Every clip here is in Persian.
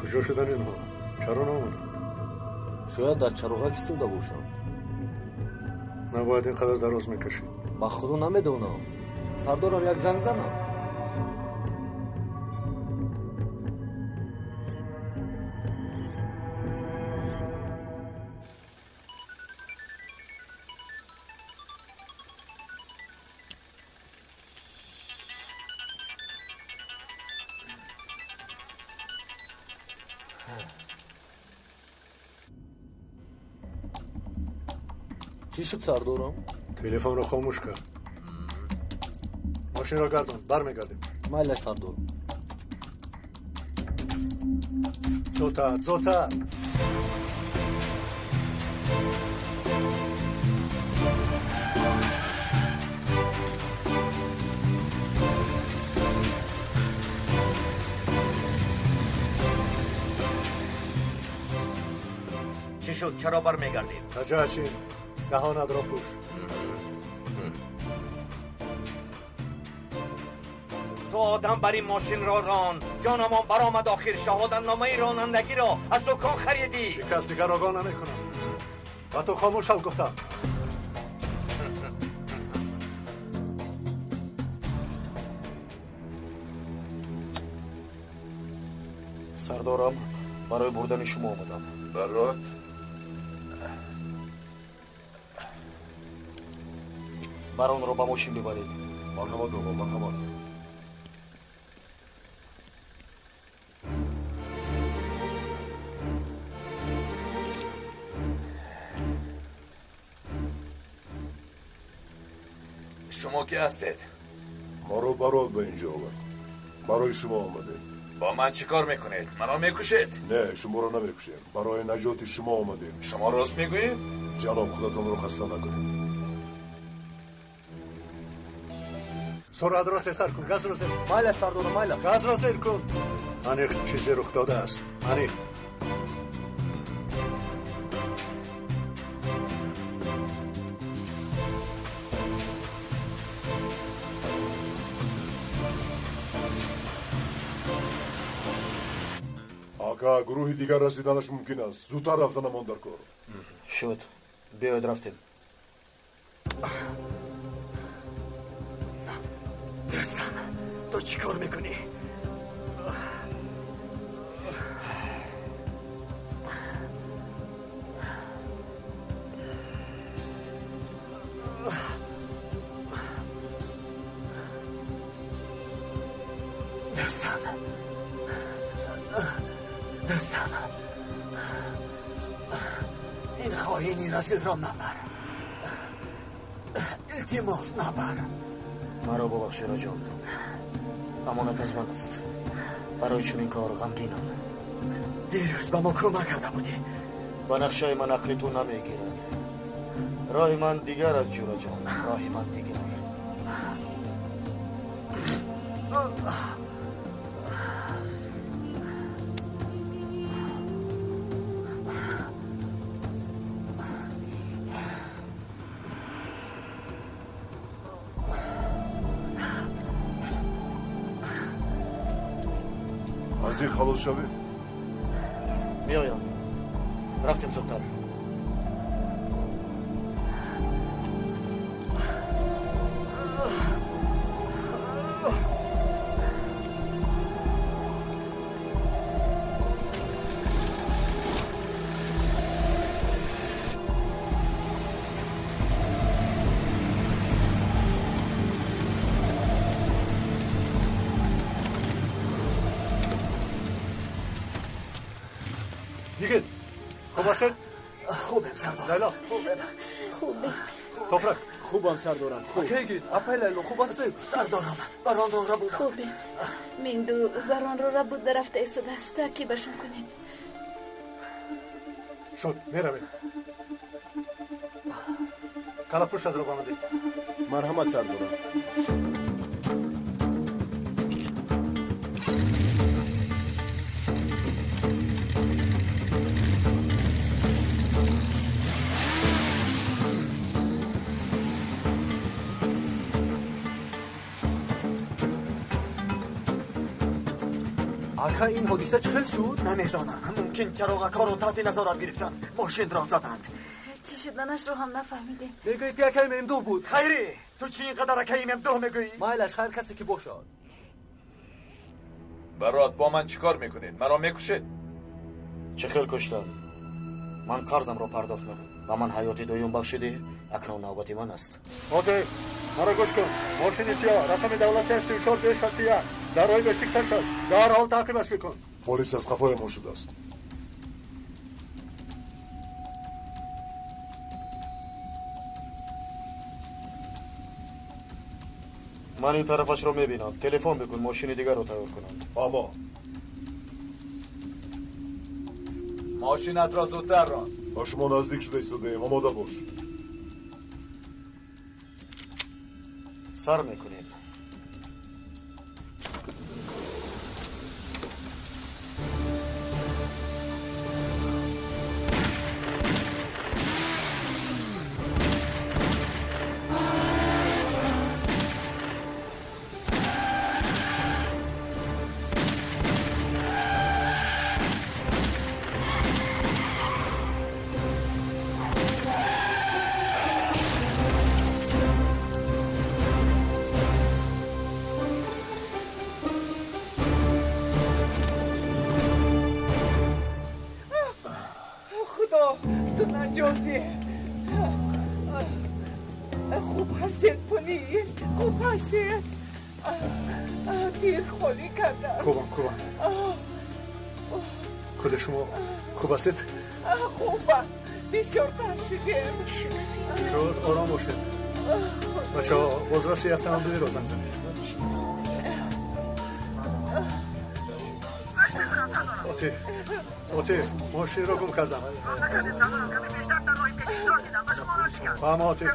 کجا شدن اینها؟ چرا نامدند؟ شاید در چراغک ایستاده باشند. نباید اینقدر دراز میکشید. با خودو نمیدونم. سردارم یک زنگ زنم. چی شد سردارم؟ تلفن رو خاموش کرد. ماشین را گردان، برمیگردیم. مایل سردارم. زودتر. چی شد؟ چرا برمیگردیم؟ تجاشین دهانت را پوش. تو آدم بری ماشین را ران، جانمان برآمد آخر. شهادت نامه رانندگی را از دکان خریدی. یک از دیگر آگاه نمی کنم و تو خاموش شو گفتم. سردارم برای بردن شما آمدم. برات؟ بران را با ماشین ببرید. مرحمت آقا، مرحمت. شما کی هستید؟ ما رو برات به اینجا آورد. برای شما آمده. با من چی کار میکنید؟ منو میکشید؟ نه، شما رو نمیکشیم. برای نجات شما آمدیم. شما راست میگویید؟ جناب خودتون رو خسته نکنید. سرعت را تستر کن. گاز را زیر. مایل سردارم مایل. گاز را زیر کن. انیق چیزی رخ داده است. انیق. آقا گروهی دیگر رسیدنش ممکن است. زودتر رفتن مان در کار. شد. بیاید رفتیم. دستم تو چی کار میکنی؟ دستم این خواهینی رزیل را نبر. التماس نبر. مرا ببخش جان. امانت از من است. برای چون این کار غمگینم. دیروز به ما کمک کرده بودی. با نقشه من عقل تو نمیگیرد. راه من دیگر از جورا جان. راه من دیگر. از این خلاص شوید. میآیند. رفتیم زودتر. دیگه خوب هستید؟ خوبم سردار. لیلا خوبه. تفرق خوبم سردارم. خوب. گید اپای لیلا خوب هستید؟ سردارم بران را بود. خوبه. میندو بران را بود رفته ایستاده است. ترکیبشون کنید. شد میرویم. کلا پشت را بامدید. مرحمت سردارم. اخه این حادثه چه خیلی شد؟ نمیدانم. ممکن چراغک‌ها رو تحت نظارت گرفتند. ماشین را زدند. چی شدنش رو هم نفهمیدیم. میگویید یک ممدوح بود. خیری تو چی اینقدر که ممدوح میگویی؟ مایلش خیر کسی که باشد. برات با من چیکار میکنید؟ مرا میکشید؟ چه خیلی کشتم. من قرضم رو پرداخت میکنم و من حیاتی دویم بخشیدی. اکنون نوبتی من است. آده مرا گوش کن. ماشین سیاه رقم دولت 34 261 در راه بشیکتاش است. در حال تعقیبش بکن. پلیس از قفای ما شده است. من این طرفش رو میبینم. تلفن بکن ماشین دیگر رو تیار کنند. اما ماشینت را زودتر ران. با شما نزدیک شده ایستاده‌ایم. آماده باش. سر میکنیم. خوب هستید پلیس؟ خوب هستید؟ تیر خوری کردن. خوبم خود شما خوب هستید؟ خوبم. بسیار ترسیدیم. شد آرام باشید. بچه ها بازرسی یک تمام رو زنگ زنید. آتی ماشین رو گم کردم. فهم آتی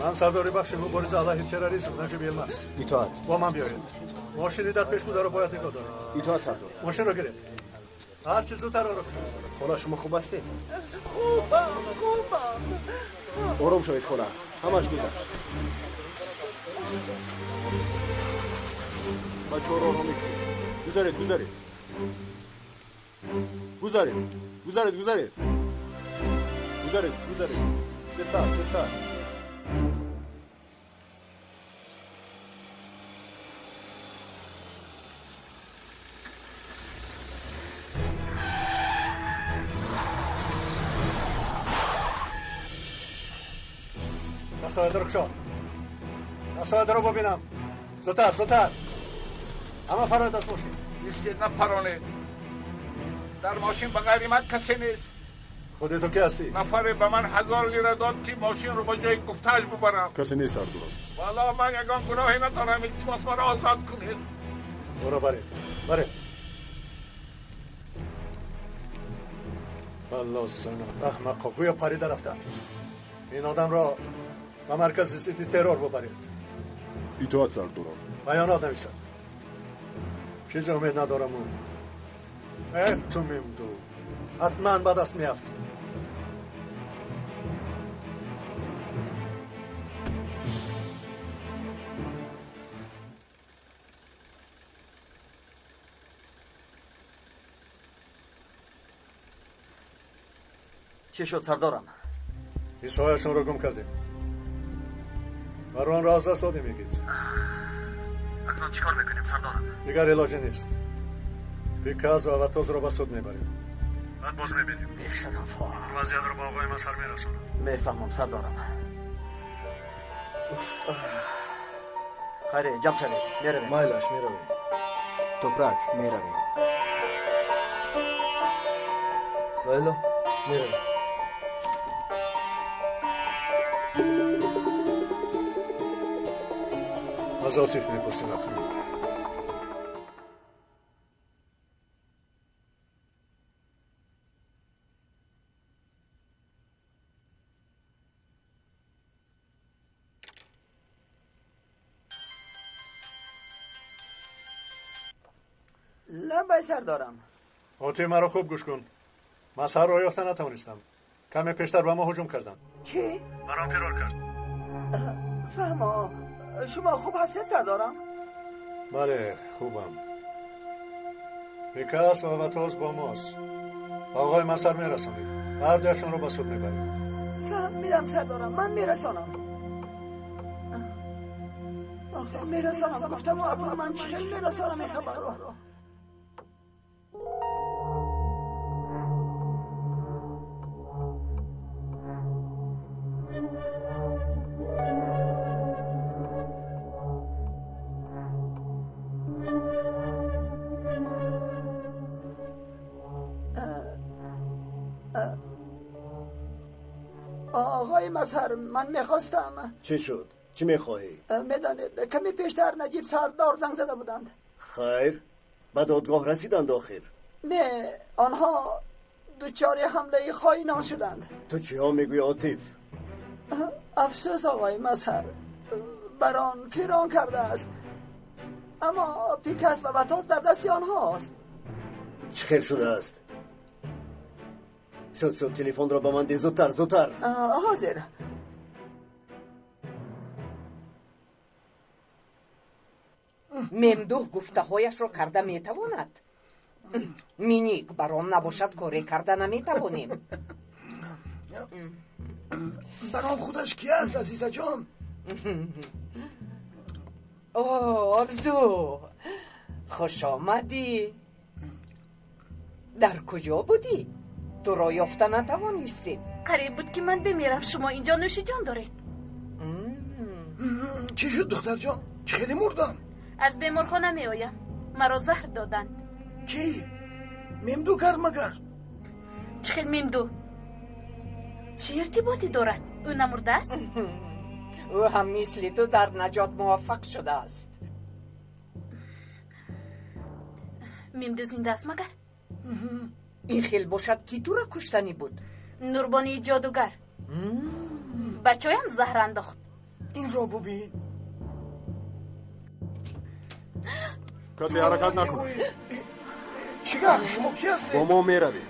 من سرداری بخش مبارزه علیه تروریسم نجیب یلمز. اطاعت. با من بیایید. ماشینی در پیش بوده رو باید نگاه دارم. اطاعت سردار. ماشین رو گرید. هر چیز زودتر آرام شد. خدا شما خوب هستید؟ خوبم. آرام شوید خدا. همش گذشت. بچه ها رو آرام میکنید. گذارید. دستار. دستاید رو ببینم. زودتر اما فراد از ماشین. نیستید نه پرانه. در ماشین بغیر من کسی نیست. خودتو کی هستی؟ نفری به من 1000 لیره داد که ماشین رو با جای گفتهش ببرم. کسی نیست سردار. والا من یگان گناهی ندارم. التماس مرا آزاد کنید. برو بره والله زنات احمقا گویا پریده رفتن. این آدم را به مرکز ضد ترور ببرید. اطاعت سردار. بیانات نویسد. چیز امید ندارم اون. تو ممدو حتما به دست میافتی. چی شد سردارم؟ ایسایشون رو گم کردیم. بران را از دست دادیم میگید. اکنون چیکار میکنیم سردارم؟ دیگر علاجی نیست. پیکاز و توز رو به سود میبریم. بعد باز میبینیم. بی‌شرفا. وضعیت رو با آقای من سر میرسونم. میفهمم سردارم. خیره جمع شدید میرویم. مایلش میرویم. توپرک میرویم. لیلا میرویم. از آتیف میپرسیم اکنون. لبای سردارم. آتی مرا خوب گوش کن. من سر را یافته نتوانستم. کمی پیشتر به ما هجوم کردند. چی؟ مرا ترور کرد. فهما شما خوب هستید سردارم؟ بله خوبم. پیکاس و واتوز با ماست. آقای مسر میرسونید. هر درشون رو به سود میبرید. فهمیدم سردارم، من میرسانم. آخه میرسانم گفتم و من چه میرسانم این خبر رو. آقای مظهر، من میخواستم. چی شد؟ چی میخواهی؟ میدانید کمی پیشتر نجیب سردار زنگ زده بودند. خیر به دادگاه رسیدند آخر؟ نه، آنها دچار حمله خائنان شدند. تو چی ها میگوی عاطف؟ افسوس آقای مظهر، بران فیران کرده است، اما پیکاس و واتوز در دست آنهاست. چه خیر شده است؟ شد تلفن را به من ده زودتر. حاضر. ممدوح گفته هایش رو کرده میتواند. مینیک برام نباشد کاری کرده نمیتوانیم. برام خودش کی است عزیزه جان؟ آرزو خوش آمدی. در کجا بودی؟ تو را یافته نتوانستیم. قریب بود که من بمیرم، شما اینجا نوش جان دارید. چی شد دختر جان؟ چه خیلی مردن؟ از بیمارخانه می آیم، مرا زهر دادند. کی؟ ممدو کرد مگر؟ چه خیلی ممدو؟ چه ارتباطی دارد؟ او نمرده است؟ او هم مثل تو در نجات موفق شده است. ممدو زنده است مگر؟ این خیل باشد کی تو را کشتنی بود؟ نوربانی جادوگر. بچه هایم زهر انداخت. این را ببین. کسی حرکت نکن. چیکار؟ شما کی هستی؟ با ما میرویم.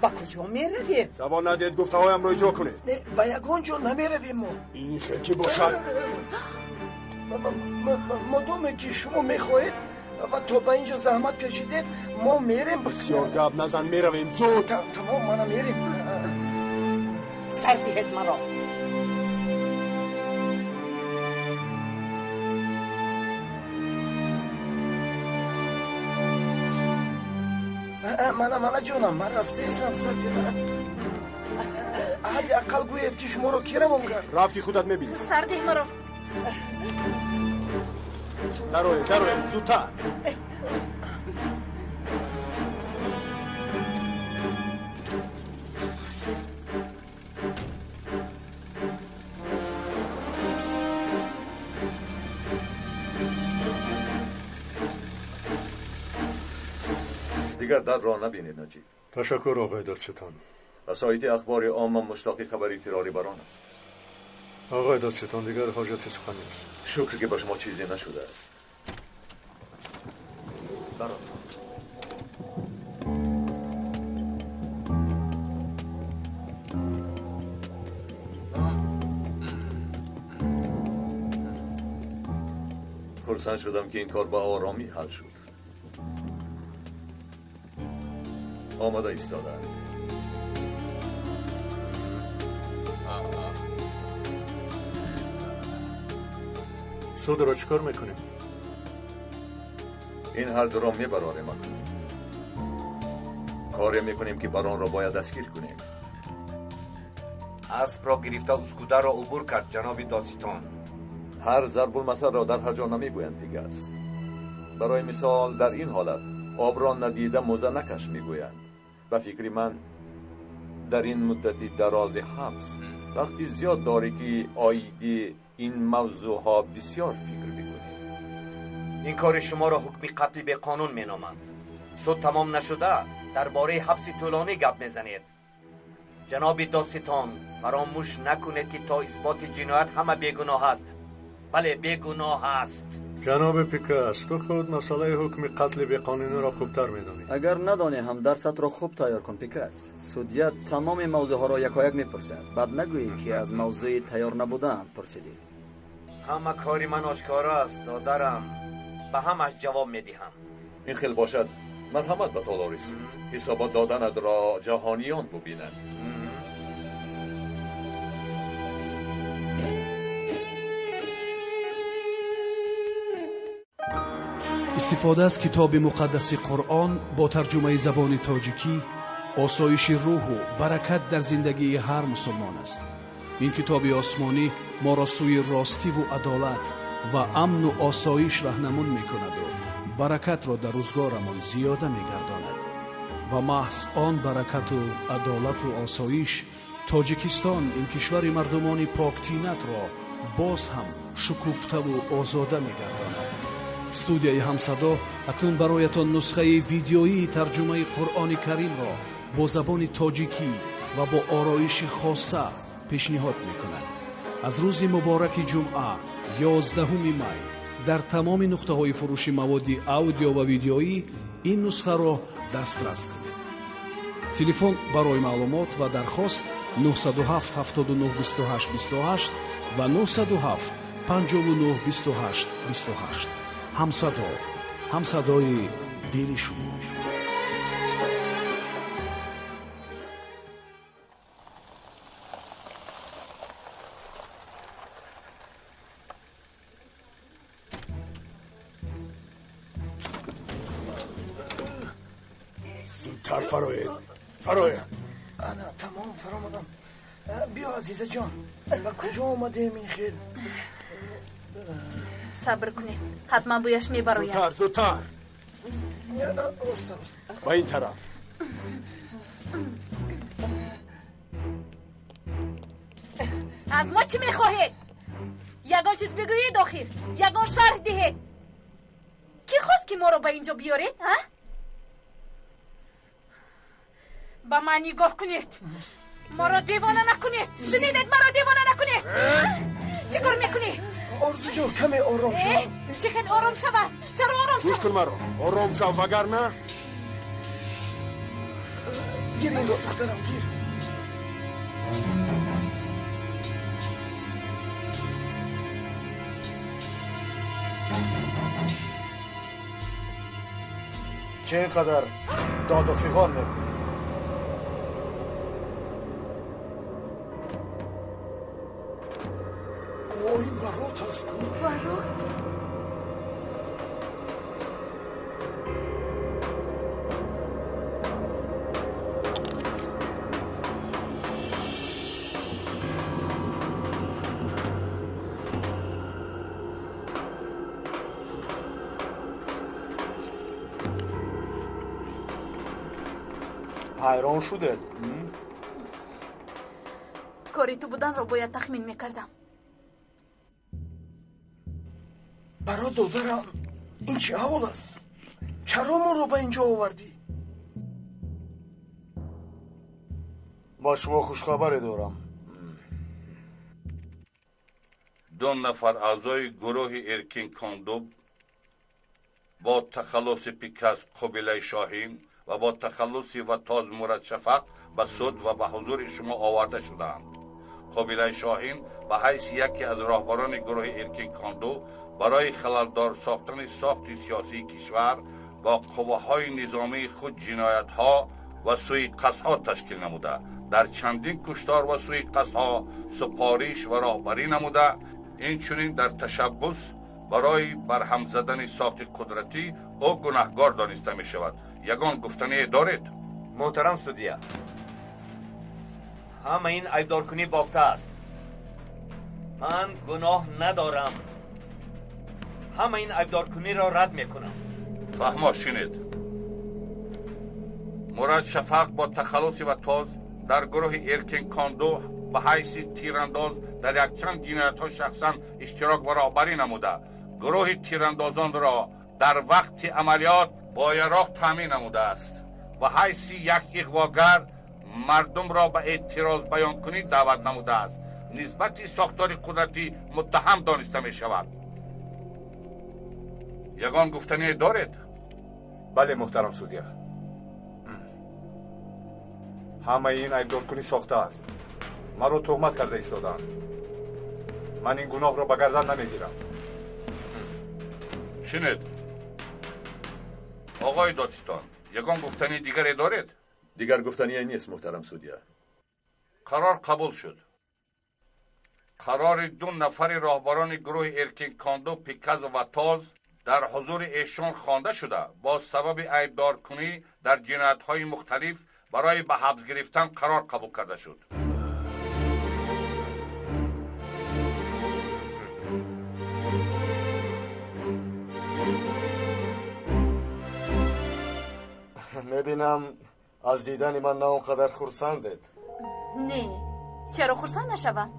با کجا میرویم؟ سوال ندید گفته هایم را اجرا کنید. نه با یگان جا نمیرویم ما. این خیلی باشد. مادامی که شما میخواهید و تا به اینجا زحمت کشیدید ما میریم. بسیار گپ نزن، میرویم زود. تمام منم میریم. سر دهید مرا. من جانم، من رفته اسلام سرتی من. حدی اقل گوید که شما رو کیرم کرد. رفتی خودت میبینی. سرده مرا. دروی زودتر. دیگر در را نبینید نجیب. تشکر آقای دادستان. وسایط اخبار عام مشتاق خبری فراری بران است. آقای دادستان دیگر حاجت سخنی است. شکر که به شما چیزی نشده است. برادر خرسند شدم که این کار با آرامی حل شد. آماده ایستادم. سود را چکار میکنیم؟ این هر دو را میبراره میکنیم. کاری میکنیم که بران را باید دستگیر کنیم. اسب را گرفته اسکوده را عبور کرد جناب دادستان. هر ضرب المثل را در هر جا نمیگویند دیگه است. برای مثال در این حالت آب را ندیده موزه نکش میگویند. به فکر من در این مدتی دراز حبس وقتی زیاد داره که آیدی این موضوع ها بسیار فکر بکنی. این کار شما را حکم قتل به قانون می نامند. سود تمام نشده درباره حبس طولانی گپ میزنید. جناب دادستان فراموش نکنید که تا اثبات جنایت همه بیگناه است. بله بیگناه است. جناب پیکاس، تو خود مسئله حکم قتل بیقانونی را خوبتر میدانی. اگر ندانی هم درست را خوب تیار کن پیکاس. سودیت تمام موضوع ها را یکایک میپرسد. بعد نگویی که از موضوع تیار نبودن پرسیدید. همه کاری من آشکار است دادرم، به همش جواب میدهم. این خیلی باشد مرحمت به تالاری سود. حسابات دادند را جهانیان ببینند. استفاده از کتاب مقدس قرآن با ترجمه زبان تاجیکی آسایش روح و برکت در زندگی هر مسلمان است. این کتاب آسمانی ما را سوی راستی و عدالت و امن و آسایش راهنمون میکند و برکت را در روزگارمان زیاده میگرداند و محض آن برکت و عدالت و آسایش تاجیکستان، این کشور مردمان پاکتینت را باز هم شکوفته و آزاده میگرداند. استودیوی همصدا اکنون برایتان نسخه ویدیویی ترجمه قرآن کریم را با زبان تاجیکی و با آرایش خاصه پیشنهاد میکند. از روز مبارک جمعه 11 می در تمام نقطه های فروش مواد اودیو و ویدیویی این نسخه را دسترس کنید. تلفن برای معلومات و درخواست 907 79 28 28 و 907 59 28 28. همصدای دل شما. زودتر فراید انا تمام فرامدم. بیا عزیز جان، و کجا آمدیم این خیل؟ صبر کنید، حتما بویش میبراید. زودتر با این طرف. از ما چی میخواهید؟ یگان چیز بگویید آخر، یگان شرح دهید. کی خواست که ما رو به اینجا بیارید؟ با من نگاه کنید، ما رو دیوانه نکنید. شنیدید؟ ما رو دیوانه نکنید. چی کار میکنی؟ آرزو جان کمی آرام شو. چه خیلی آرام شود؟ چرا آرام شو؟ گوش کن مرا، آرام شو وگرنه گیر این رو دخترم، گیر. چه اینقدر داد و فیغان میکنی؟ این برات هست کو؟ برات؟ حیران شده؟ کاری تو بودن رو باید تخمین میکردم. برا دادرم این چه حال است؟ چرا ما رو به اینجا آوردی؟ با شما خوشخبری دارم. 2 نفر اعضای گروه ارکین کاندو با تخلص پیکاس قبیله شاهین و با تخلص و تاز مراد شفق به سود و به حضور شما آورده شدند. قبیله شاهین به حیث یکی از راهبران گروه ارکین کاندو برای خللدار ساختن ساخت سیاسی کشور با قوه‌های نظامی خود جنایت‌ها و سوءقصدها تشکیل نموده، در چندین کشتار و سوءقصدها سپارش و راهبری نموده، اینچنین در تشبث برای برهم زدن ساخت قدرتی او گناهکار دانسته می شود. یگان گفتنی دارید؟ محترم سودیا، همه این عیبدارکنی بافته است. من گناه ندارم. همه این عیبدارکنی را رد میکنم. فهما شنید. مراد شفق با تخلص و تاز در گروه ارکین کاندو به حیث تیرانداز در یک چند جنایت‌ها شخصا اشتراک و راهبری نموده، گروه تیراندازان را در وقت عملیات با یراق تامین نموده است و حیث یک اغواگر مردم را به اعتراض بیان کنید دعوت نموده است. نسبت ساختار قدرتی متهم دانسته می شود. یگان گفتنی دارید؟ بله محترم سودیا. همه این عیبدارکنی ساخته است. من رو تهمت کرده ایستادند. من این گناه را به گردن نمیگیرم. شنید آقای دادستان، یگان گفتنی دیگری دارید؟ دیگر گفتنی نیست محترم سودیا. قرار قبول شد. قرار 2 نفر راهبران گروه ارکین کاندو، پیکاز و تاز در حضور ایشان خوانده شده با سبب عیبدار کنی در جنایت‌های مختلف برای به حبس گرفتن قرار قبول کرده شد. میبینم از دیدن من نه اونقدر خرسندید. نه، چرا خرسند نشوم؟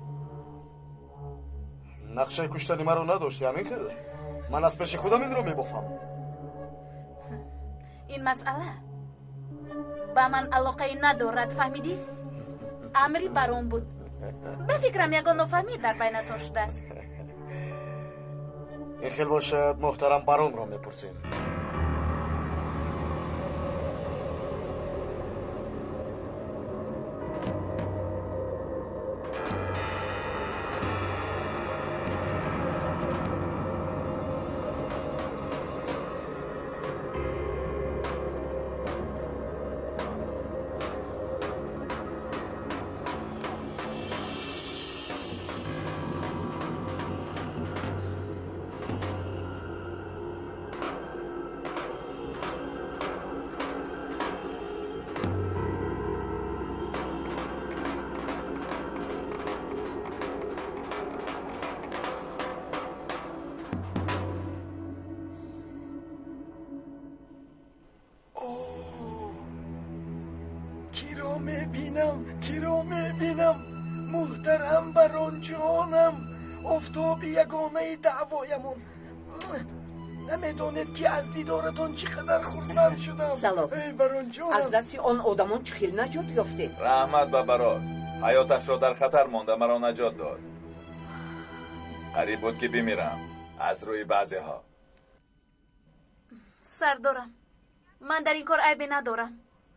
نقشه کشتنی من رو نداشتی، همین که من از پیش خودم این رو میبافم. این مسئله با من علاقه ندارد، فهمیدی؟ امری برام بود. بفکرم یگان نفهمید در بینتون شده است. این خیلی باشد محترم برام رو میپرسیم. کی رو میبینم محترم بران جانم، افتاب یگانه دعوایمون. نمیدونید که از دیدارتون چقدر خرسند شدم. سلام. ای بران جانم، از دست آن آدمان چه خیل نجات یافته؟ رحمت به برات، حیاتش را در خطر مانده مرا نجات داد. قریب بود که بمیرم از روی بعضی ها. سردارم، من در این کار عیبی ندارم.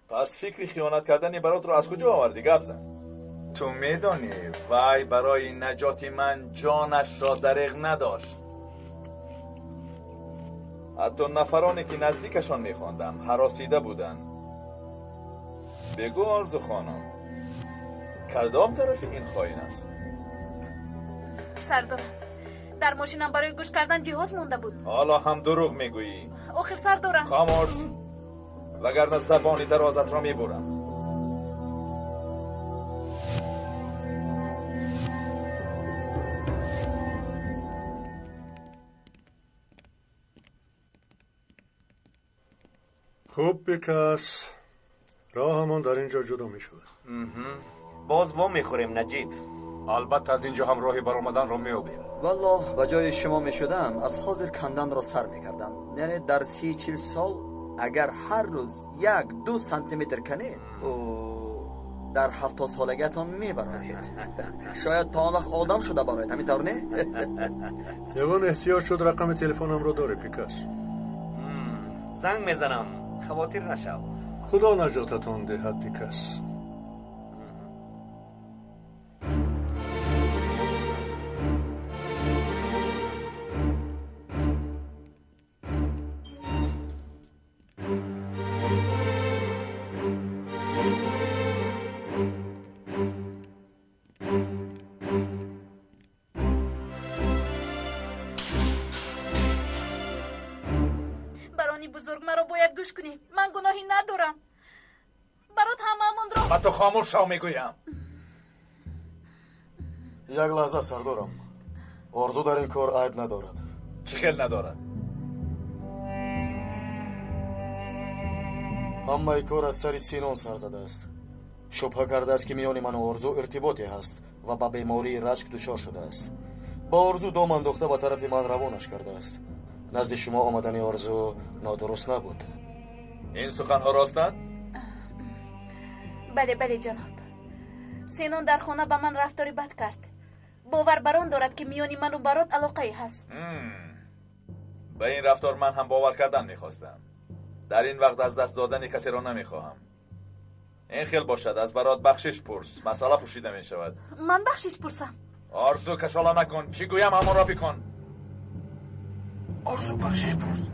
پس فکری خیانت کردنی برات رو از کجا آوردی گپ زن؟ تو میدانی وای برای نجات من جانش را دریغ نداشت. حتی نفرانی که نزدیکشان میخواندم هراسیده بودن. بگو آرزو خانم، کدام طرف این خائن است؟ سردارم، در ماشینم برای گوش کردن جهاز مونده بود. حالا هم دروغ میگویی؟ آخر سردارم. خاموش، وگرنه زبانی درازت را میبرم. خوب پیکاس، راهمون در اینجا جدا میشود. باز وا میخوریم نجیب. البته از اینجا هم راهی برآمدن را میابیم. والله به جای شما میشدم از حاضر کندن را سر میکردم. یعنی در 30-40 سال اگر هر روز 1-2 سانتیمتر کنید در 70 سالگیتان میبرید. شاید تا آن وقت آدم شده باید، همینطور نه؟ یگان احتیاج شد رقم تلفنم رو داره پیکاس. زنگ میزنم، خواطر نشو. خدا نجاتتان دهد پیکاس. بزرگ مرا باید گوش کنید. من گناهی ندارم. برات هممون را من تو خاموش شو میگویم. یک لحظه سردارم، آرزو در این کار عیب ندارد. چه خیل ندارد؟ همه ای کار از سر سینون سر زده است. شبه کرده است که میان من و آرزو ارتباطی هست و با بیماری رشک دچار شده است. با آرزو دام انداخته به طرف من روانش کرده است. نزد شما آمدن آرزو نادرست نبود. این سخنها راستند؟ بله جناب. سینون در خانه به من رفتاری بد کرد. باور بران دارد که میانی من و برات علاقه هست. به این رفتار من هم باور کردن میخواستم. در این وقت از دست دادن کسی را نمیخواهم. این خیل باشد از برات بخشش پرس، مسئله پوشیده می شود. من بخشش پرسم. آرزو کشاله نکن، چی گویم همون را بکن. آرزو بخشش پرس.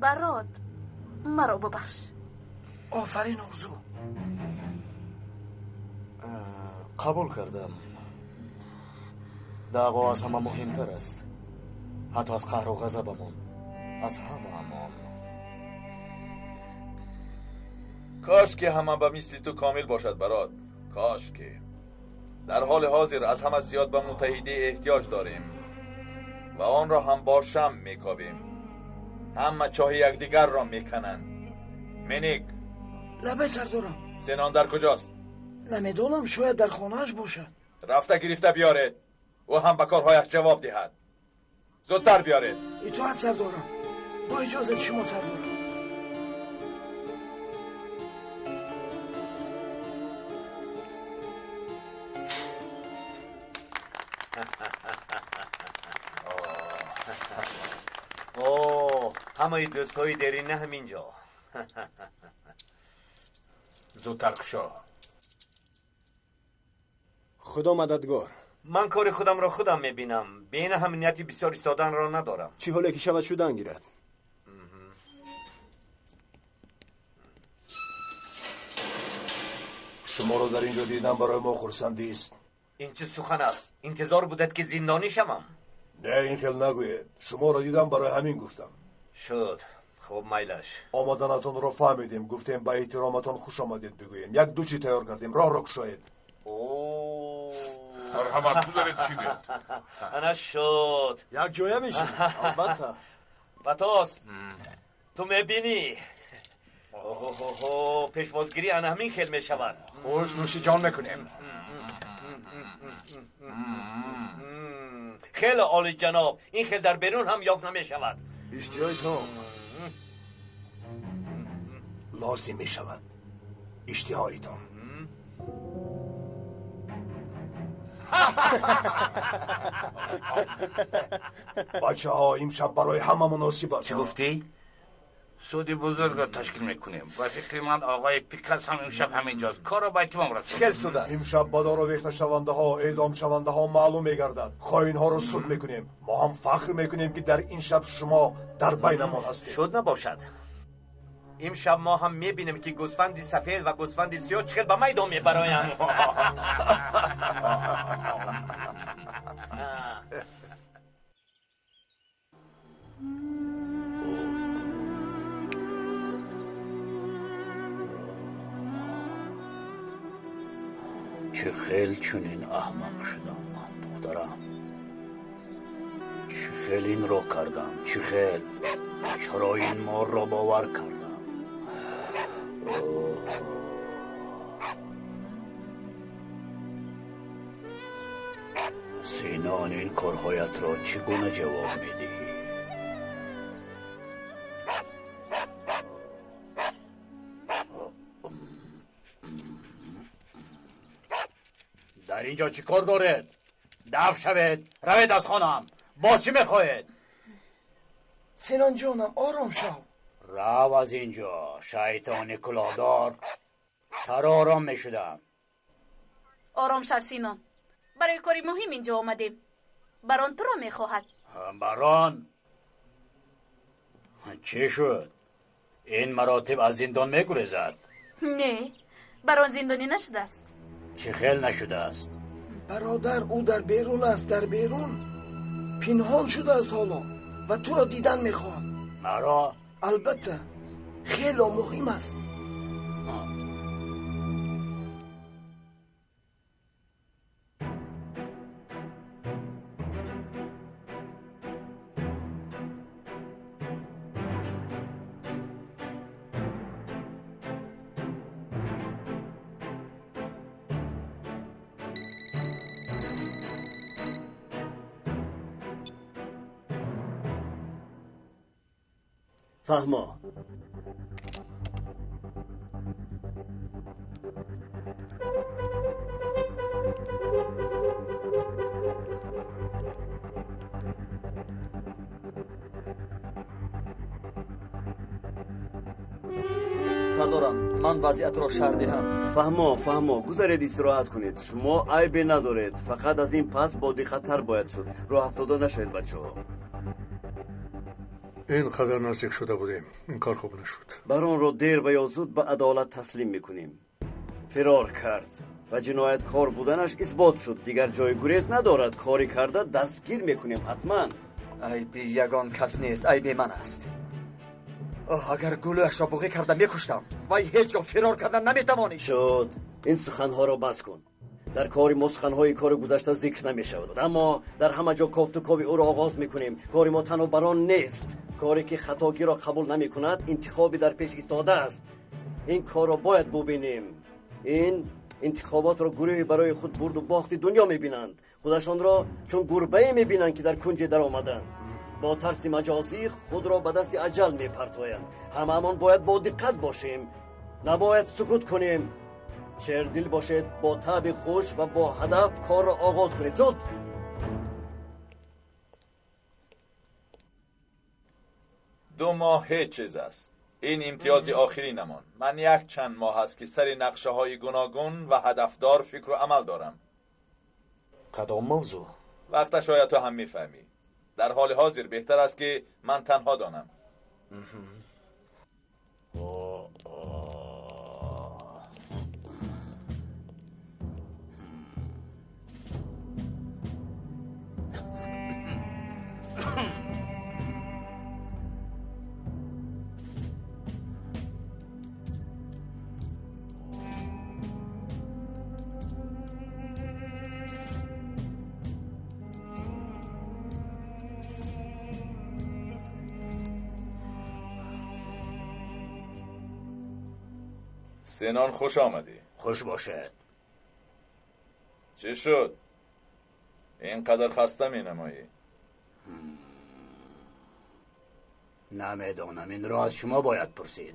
برات مرا ببخش. آفرین آرزو. قبول کردم. دعوا از همه مهمتر است. حتی از قهر و غضبمون، از هممون. کاش که همه به مثل تو کامل باشد برات. کاش که در حال حاضر از همه زیاد به متحده احتیاج داریم و آن را هم با شم میکابیم. همه چاه یکدیگر را میکنند. منیک لبه سردارم. سنان در کجاست؟ نمیدونم، شاید در خانهش باشد. رفته گرفته بیاره و هم به کارهایش جواب دهد. زودتر بیاره. اطاعت سردارم. با اجازت شما سردارم. اوه، همه دوستای درینه همینجا. زودتر کشا. خدا مددگار. من کار خودم را خودم میبینم. بین هم نیتی بسیار ایستادن را ندارم. چی حاله که شود شدن گیرد؟ شما رو در اینجا دیدم برای ما خرسندی است. این چه سخن است؟ انتظار بودد که زندانی شوم. نه این خیل نگوید. شما رو دیدم برای همین گفتم. شد. خب میلش. آمدنتون رو فهمیدیم. گفتیم با احترامتون خوش آمدید بگوییم. یک دو چی تیار کردیم. راه رو کشایید. مرحبا. تو دارید چی گید؟ انا شد. یک جایه میشه. البته. بطاس تو میبینی پیشوازگیری انا همین خیل میشود. خوش نوشی جان میکنیم. خیلی عالی جناب. این خیل در بیرون هم یافت نمیشود. اشتیای تو لازم می شود. اشتهایتان. بچه ها امشب برای همه مناسب است. چی گفتی؟ سودی بزرگ را تشکیل میکنیم. و فکر من آقای پیکاس هم امشب همینجاست. کار را با اتمام رسید. چه سود است؟ امشب بدار و ویخت شونده ها، اعدام شونده ها معلوم میگردد. خائن ها رو سود میکنیم. ما هم فخر میکنیم که در این شب شما در بینمان هستید. شد نباشد. امشب ما هم میبینیم که گوسفند سفید و گوسفند سیاه چقدر به میدان میبرایم. چه خیل چونین احمق شدم من دخترم. چه خیل این رو کردم. چه خیل. چرا این مار را باور کردم. سینان این کارهایت را چگونه جواب میدی؟ در اینجا چی کار دارید؟ دفع شوید. روید از خانم. باز چی میخواهید؟ سینان جانم آرام شو. رو از اینجا شیطان کلاهدار. چرا آرام میشدم؟ آرام شو سینان. برای کاری مهم اینجا آمدیم. بران تو را میخواهد. بران؟ چی شد؟ این مراتب از زندان میگریزد؟ نه، بران زندانی نشده است. چه خیل نشده است؟ برادر او در بیرون است. در بیرون پنهان شده است حالا و تو را دیدن میخواهد. مرا؟ البته خیلی مهم است. فهما. من وضعیت را شرح دهم. فهمو گذارید استراحت کنید. شما عیبی ندارید، فقط از این پس با دقت‌تر باید شد. راه افتاده نشوید بچه‌ها. اینقدر نزدیک شده بودیم، این کار خوب نشد. بران رو دیر و یا زود به عدالت تسلیم میکنیم. فرار کرد و جنایتکار بودنش اثبات شد، دیگر جای گریز ندارد. کاری کرده دستگیر میکنیم حتما. عیب یگان کس نیست، عیب من است. اگر گلویش را بوقی کرده میکشتم وای هیچگاه فرار کردن نمیتوانی. شد این سخنها را بس کن. در کاری ما سخنهای کار گذشته ذکر نمیشود، اما در همه جا کافت و کاوی او را آغاز میکنیم. کاری ما تنها بران نیست. کاری که خطاگی را قبول نمیکند انتخابی در پیش ایستاده است. این کار را باید ببینیم. این انتخابات را گروهی برای خود برد و باخت دنیا میبینند. خودشان را چون گربه میبینند که در کنج در آمدند. با ترس مجازی خود را به دست اجل میپرتایند. هممون باید با دقت باشیم، نباید سکوت کنیم. شیردل باشید، با طبع خوش و با هدف کار را آغاز کنید. زود. دو ماه هیچ چیز است. این امتیاز آخری نمان. من یک چند ماه است که سر نقشه های گوناگون و هدفدار فکر و عمل دارم. کدام موضوع؟ وقت شاید تو هم میفهمی. در حال حاضر بهتر است که من تنها دانم. سنان خوش آمدی. خوش باشد. چی شد؟ اینقدر خسته می نمایی؟ نمیدانم، این را از شما باید پرسید.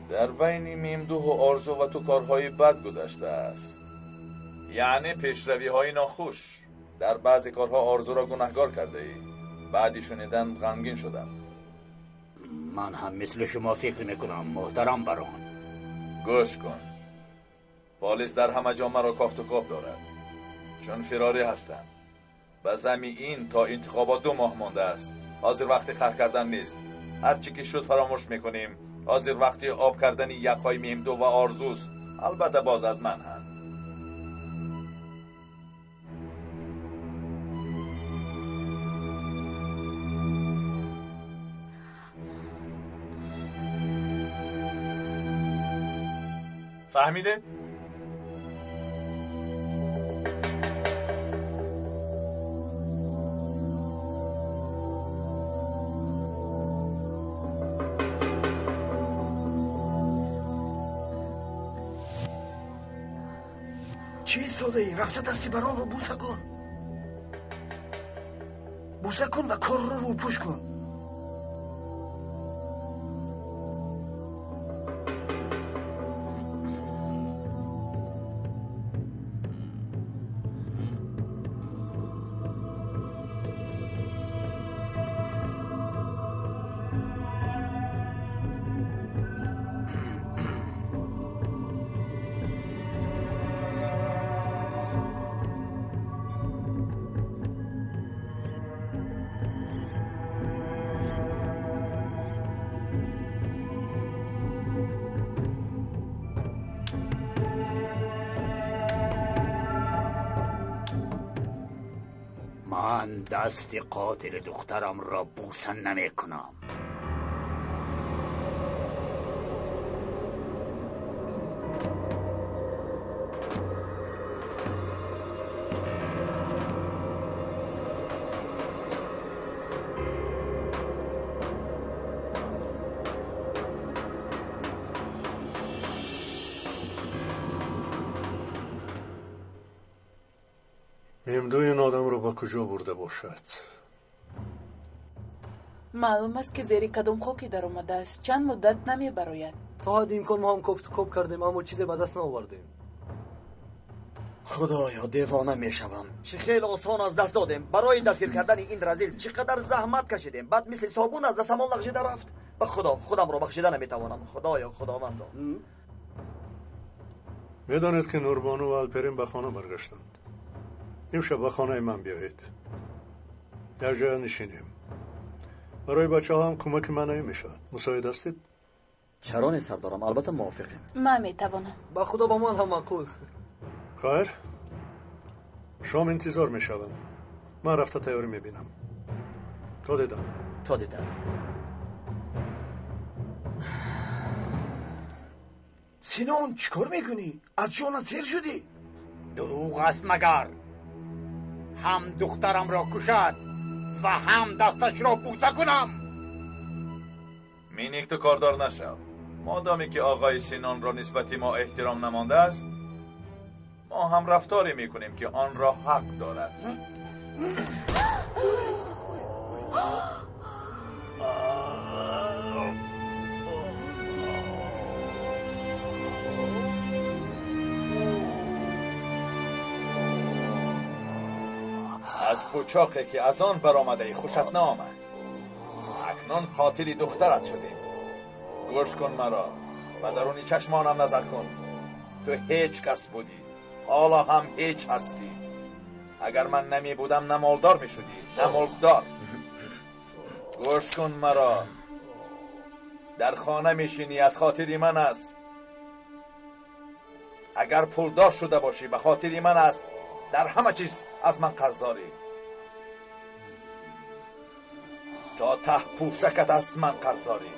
در بین میمدوح و آرزو و تو کارهای بد گذشته است، یعنی پیشروی های ناخوش. در بعضی کارها آرزو را گناهکار کرده ای. بعدی شنیدن غمگین شدم. من هم مثل شما فکر میکنم محترم بران. گوش کن، پالیس در همه جا مرا کافت و کاپ دارد چون فراری هستم. به زمین این تا انتخابات 2 ماه مانده است. حاضر وقتی خر کردن نیست. هرچی که شد فراموش میکنیم. حاضر وقتی آب کردن یخهای میمدو و آرزوست. البته باز از من هم. فهمیده؟ چی ایستاده ای؟ رفته دستی بران رو بوسه کن. بوسه کن و کار رو روپوش کن. من دست قاتل دخترم را بوسه نمی کنم. میمدو این آدم رو با کجا برده باشد؟ معلوم است که زیر کدام خاکی در آمده است. چند مدت نمی براید. تا حد امکان ما هم کفت و کپ کردیم اما چیزی به دست نآوردیم. خدایا دیوانه میشوم. چه خیلی آسان از دست دادیم. برای دستگیر کردن این رزیل چقدر زحمت کشیدیم. بعد مثل صابون از دستمان لغزیده رفت. به خودم را بخشیده نمیتوانم. خدایا خداوندا. میدانید که نوربانو و الپرین به خانه برگشتند. امشب به خانه من بیایید. یک جای نشینیم. برای بچه ها هم کمک من میشود. مساعد هستید؟ چرا نیست سردارم، البته موافقیم. من میتوانم. با خدا با من هم معقول. خیر، شام انتظار میشوم. من رفته تیاری میبینم. تا دیدم. سینان چیکار میکنی؟ از جان سیر شدی؟ دروغ است مگر؟ هم دخترم را کشد و هم دستش را بوسه کنم. مینیک تو کاردار نشو. مادامی که آقای سینان را نسبتی ما احترام نمانده است، ما هم رفتاری میکنیم که آن را حق دارد. از پوچاقی که از آن برآمده خوشت نآمد. اکنون قاتل دخترت شدیم. گوش کن مرا و درونی چشمانم نظر کن. تو هیچ کس بودی، حالا هم هیچ هستی. اگر من نمی بودم نه مالدار می شدی نه ملکدار. گوش کن مرا، در خانه میشینی از خاطری من است. اگر پولدار شده باشی به خاطری من است. در همه چیز از من قرضداری. تا ته پوشکت از من قرضداری.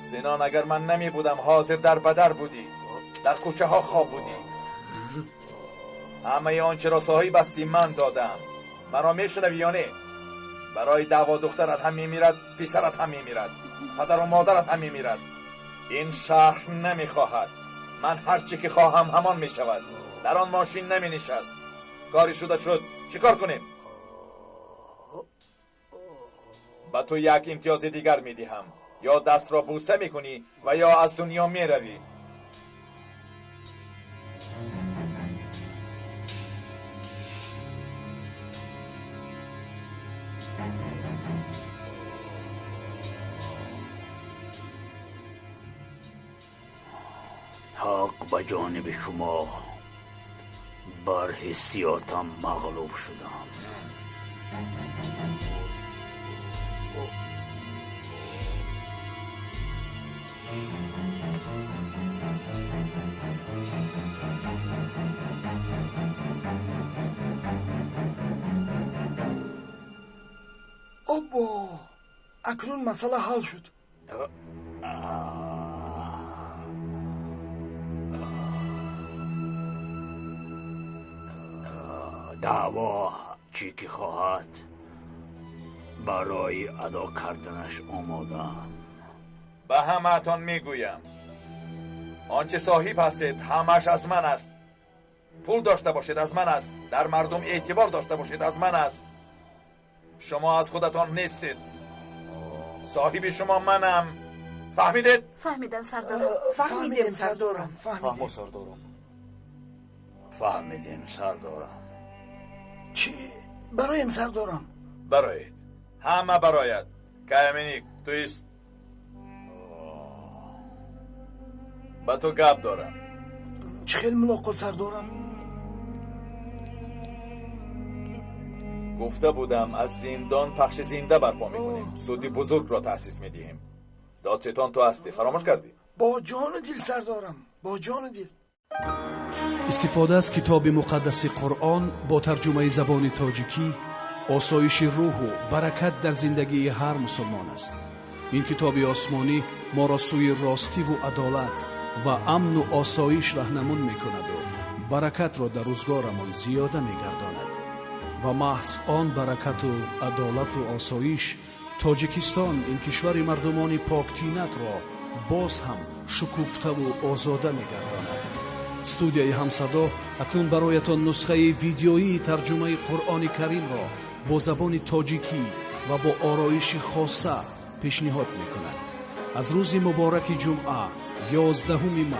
سینان اگر من نمی بودم حاضر در بدر بودی، در کوچه ها خواب بودی. همه آنچه را صاحب هستی من دادم. مرا میشنوی یا نه؟ برای دعوا دخترت هم میمیرد، پسرت هم میمیرد، پدر و مادرت هم میمیرد. این شهر نمیخواهد. من هر چی که خواهم همان میشود. در آن ماشین نمی نشست. کاری شد. چیکار کنیم؟ با تو یک امتیاز دیگر میدهم. یا دست را بوسه میکنی و یا از دنیا میروی. حق به جانب شما. بر حسیاتم مغلوب شدم. اوبا، اکنون مسئله حل شد. دعوا چی که خواهد برای ادا کردنش آمادم. به همه‌تان میگویم آنچه صاحب هستید همش از من است. پول داشته باشید از من است. در مردم اعتبار داشته باشید از من است. شما از خودتان نیستید. صاحب شما منم. فهمیدید؟ فهمیدم سردارم. فهمیدیم سردارم. فهمیدیم سردارم. چی؟ برایم سردارم. برایت. همه برایت. کایمینیک تویست. با تو گپ دارم. چه خیلی ملاقات سردارم. گفته بودم از زندان پخش زنده برپا میکنیم. سودی بزرگ را تأسیس میدهیم. دادستان تو هستی. فراموش کردی؟ با جان دل سردارم. با جان دل. استفاده از کتاب مقدس قرآن با ترجمه زبان تاجیکی آسایش روح و برکت در زندگی هر مسلمان است. این کتاب آسمانی ما را سوی راستی و عدالت و امن و آسایش راهنمون میکند و برکت را در روزگارمان زیاده میگرداند و محض آن برکت و عدالت و آسایش تاجیکستان این کشور مردمان پاکتینت را باز هم شکوفته و آزاده میگرداند. استودیوی همصدا اکنون برایتان نسخه ویدیویی ترجمه قرآن کریم را با زبان تاجیکی و با آرایش خاصه پیشنهاد میکند. از روز مبارک جمعه 11 می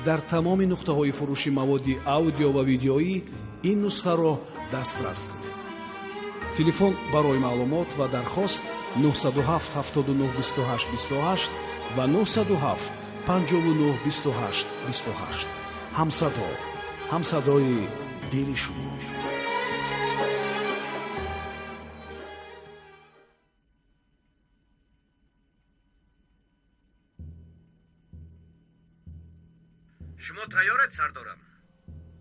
در تمام نقطه های فروش مواد اودیو و ویدیویی این نسخه را دسترس کنید. تلفن برای معلومات و درخواست 907 79 28 28 و 907 59 28 28. همصدای دلی شما. شما تیارت سردارم؟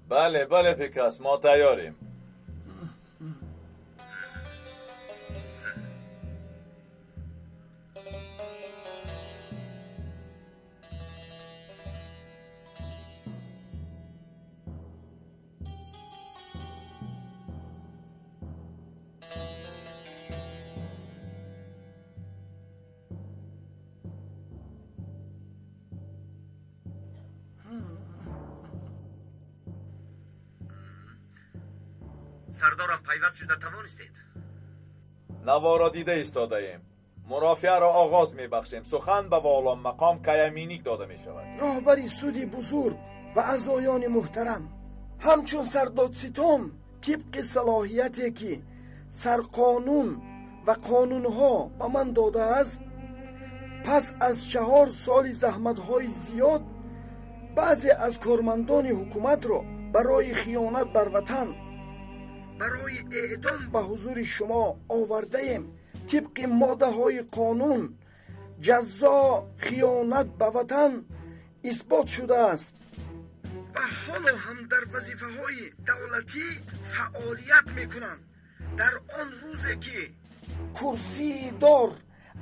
بله بله پیکاس، ما تیاریم. سردارم پیوست شده توانستید؟ نوا را دیده ایستاده ایم. مرافعه را آغاز می بخشیم. سخن به والا مقام کیمینیک داده می شود. راهبری سودی بزرگ و عزایان محترم، همچون سردادستان طبق صلاحیتی که سرقانون و قانونها به من داده است، پس از 4 سال زحمتهای زیاد بعضی از کارمندان حکومت را برای خیانت بر وطن برای اعدام به حضور شما آورده ایم. طبق ماده های قانون جزا خیانت به وطن اثبات شده است و حالا هم در وظیفه های دولتی فعالیت میکنند. در آن روزی که کرسی دار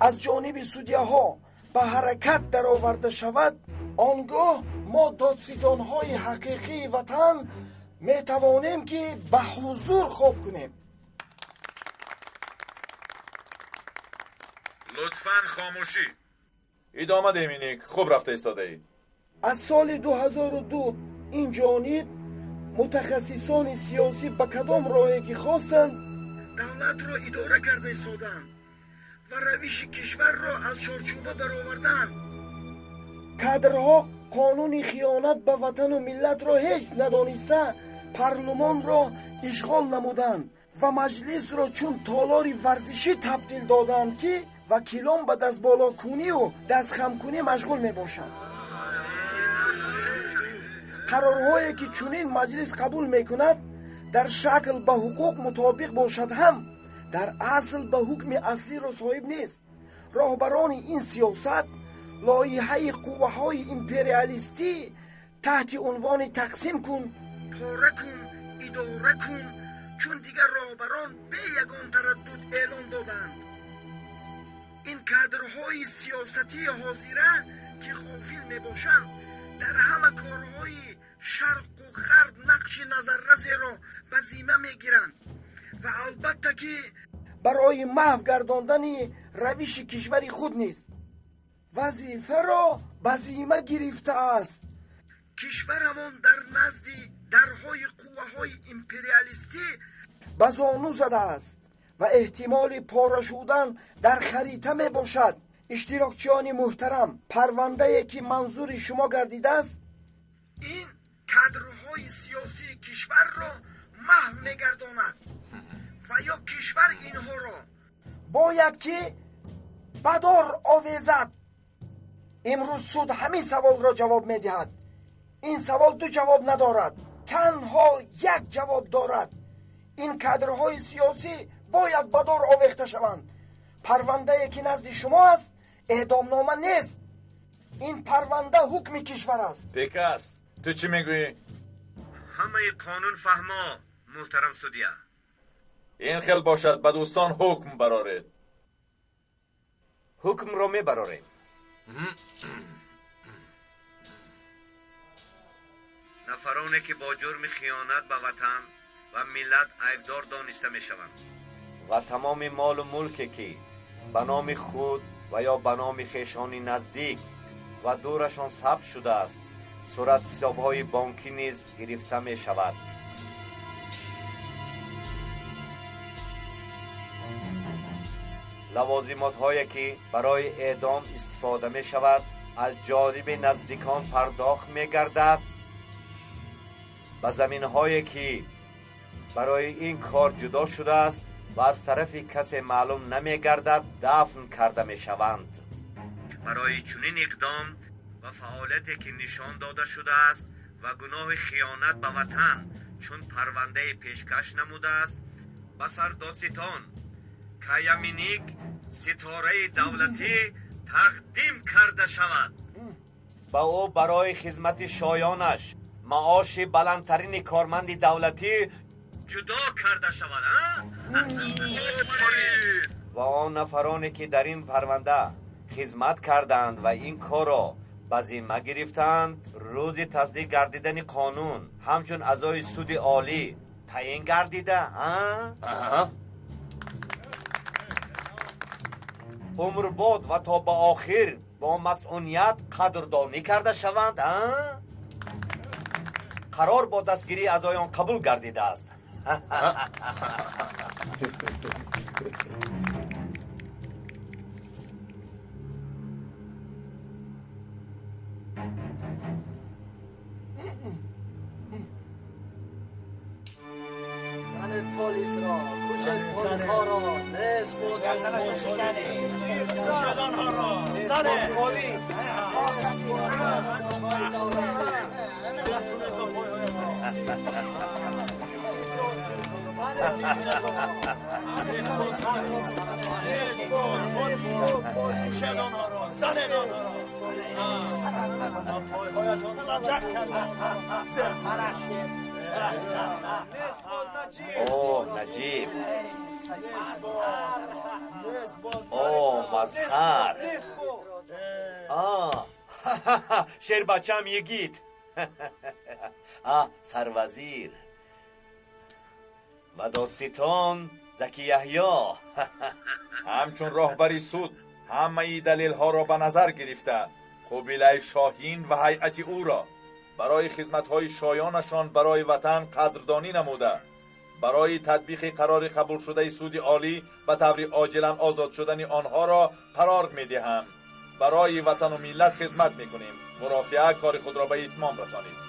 از جانب سودیه ها به حرکت در آورده شود، آنگاه ما دادستان های حقیقی وطن می توانیم که به حضور خواب کنیم. لطفاً خاموشی. ادامه دیمینیک، خوب رفته ایستاده ای. از سال 2002 این جانب متخصصان سیاسی به کدام راهی که خواستند دولت را اداره کرده ایستادند و روش کشور را از چارچوبه برآوردند. کادرها قانون خیانت به وطن و ملت را هیچ ندانسته پارلمان را اشغال نمودند و مجلس را چون تالار ورزشی تبدیل دادند که وکیلان به دست بالا کنی و دست خم کنی مشغول می باشند. قرارهایی که چنین مجلس قبول می کند در شکل به حقوق مطابق باشد هم در اصل به حکم اصلی را صاحب نیست. راهبران این سیاست لایحه قوه‌های امپریالیستی تحت عنوان تقسیم کن، پاره کن، اداره کن، چون دیگر راهبران به یگان تردد اعلام دادند. این کادرهای سیاستی حاضره که غافل می باشند در همه کارهای شرق و غرب نقش نظررسی را به ذمه می گیرند و البته که برای محو گرداندن روش کشوری خود نیست وظیفه را به ذمه گرفته است. کشورمان در نزد درهای قوه‌های امپریالیستی به زانو زده است و احتمال پاره شدن در خریطه می باشد. اشتراکچیان محترم، پرونده که منظور شما گردیده است این کادرهای سیاسی کشور را محو می گرداند و یا کشور اینها را باید که بدار آویزد. امروز سود همین سوال را جواب می دهد. این سوال 2 جواب ندارد، تنها 1 جواب دارد. این کادرهای سیاسی باید بدار آویخته شوند. پرونده که نزد شما است اعدام نامه نیست. این پرونده حکم کشور است. پیکاس، تو چی میگویی؟ همه قانون فهما محترم سودیه. این خیل باشد به دوستان حکم برارید. حکم را میبراریم. نفرانی که با جرم خیانت به وطن و ملت عیبدار دانسته می شوند و تمام مال و ملکی که به نام خود و یا به نام خویشان نزدیک و دورشان ثبت شده است صورت حساب‌های بانکی نیز گرفته می شود. لوازمات هایی که برای اعدام استفاده می شود از جانب نزدیکان پرداخت می گردد. به زمین هایی که برای این کار جدا شده است و از طرف کسی معلوم نمیگردد دفن کرده میشوند. برای چنین اقدام و فعالیتی که نشان داده شده است و گناه خیانت به وطن چون پرونده پیشکش نموده است، به سرداستان کایامینیک ستاره دولتی تقدیم کرده شود. با او برای خدمت شایانش معاش بلندترین کارمند دولتی جدا کرده شود. و آن نفرانی که در این پرونده خدمت کردند و این کار را به ذمه گرفتند، روز تصدیق گردیدن قانون همچون اعضای سود عالی تعیین گردیده عمر بود و تا به آخر با مسئولیت قدردانی کرده شوند. قرار با دستگیری اعضای آن قبول گردیده است. زن پلیس را کوشد، پلیس ها را نیز بود، کوشد آنها را زن پلیس اوه نجیب، اوه مظهر، شیر بچه هم یگید. سروزیر و دادستان زکی یحیی. همچون راهبری سود همه دلیل ها را به نظر گرفته، قبیله شاهین و هیئت او را برای خدمت های شایانشان برای وطن قدردانی نموده، برای تطبیق قرار قبول شده سود عالی به طور عاجلا آزاد شدن آنها را قرار میدهم. برای وطن و ملت خدمت میکنیم. مرافعه کار خود را به اتمام رسانید.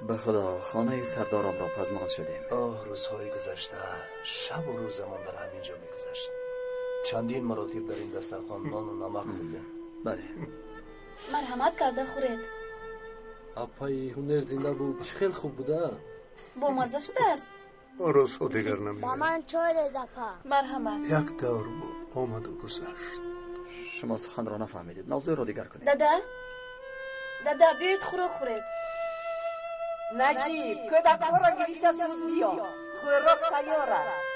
به خدا خانه سردارم را پزمان شدیم. روزهای گذشته شب و روزمان در همینجا میگذشت. چندین مراتب در این دسترخوان نان و نمک خوردیم. بله. مرحمت کرده خورید. اپای هنر زنده بود، خیلی خوب بوده. با مزه شده است. روزها دیگر نمیاد. با من چای زپا. مرحمت. یک دور بود آمد و گذشت. شما سخن را نفهمیدید، موضوع را دیگر کنید. دادا بیایید خوراک خورید. نجیب کودک ها را گرفته سوز بیا، خوراک تیار است.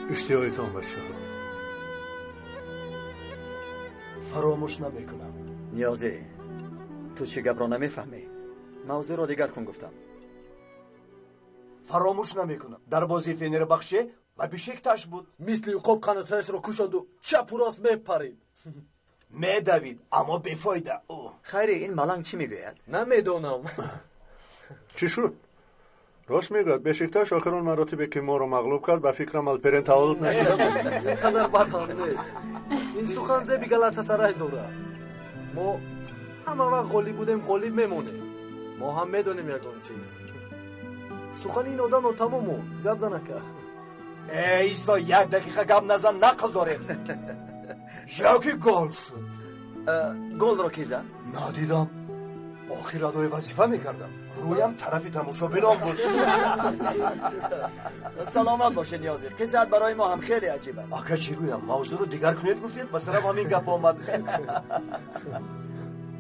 اشتیاقتان بچه ها. فراموش نمیکنم. نیازی تو چه گپ را نمیفهمی؟ موضوع را دیگر کن گفتم. فراموش نمیکنم. در بازی فنر بخشه و بیشک تاش بود. مثل عقاب قناتش را کشد و چپ و راست میپرید. میدوید اما بیفایده. خیری این ملنگ چی میگوید؟ نمیدونم. چی شد؟ راست میگوید بشکتاش آخران مراتبی که ما رو مغلوب کرد به فکرم الپرین تولد نشد. اینقدر بد هم نیست. این سخن زبی گلاتاسرای دوره. ما همه وقت غالب بودیم غالب میمونیم. ما هم میدونیم یگان چیز. سخن این آدم رو تمام گپ زنه که. ایستا یک دقیقه گپ نزن نقل داریم. یکی گل شد. گل رو کی زد؟ ندیدم. آخر ادای وظیفه میکردم. رویم طرفی تماشا بینام بود. سلامت باشه نیازی. قصت برای ما هم خیلی عجیب است. آکه چی گویم؟ موضوع رو دیگر کنید گفتید بس طرف همین گپ آمد.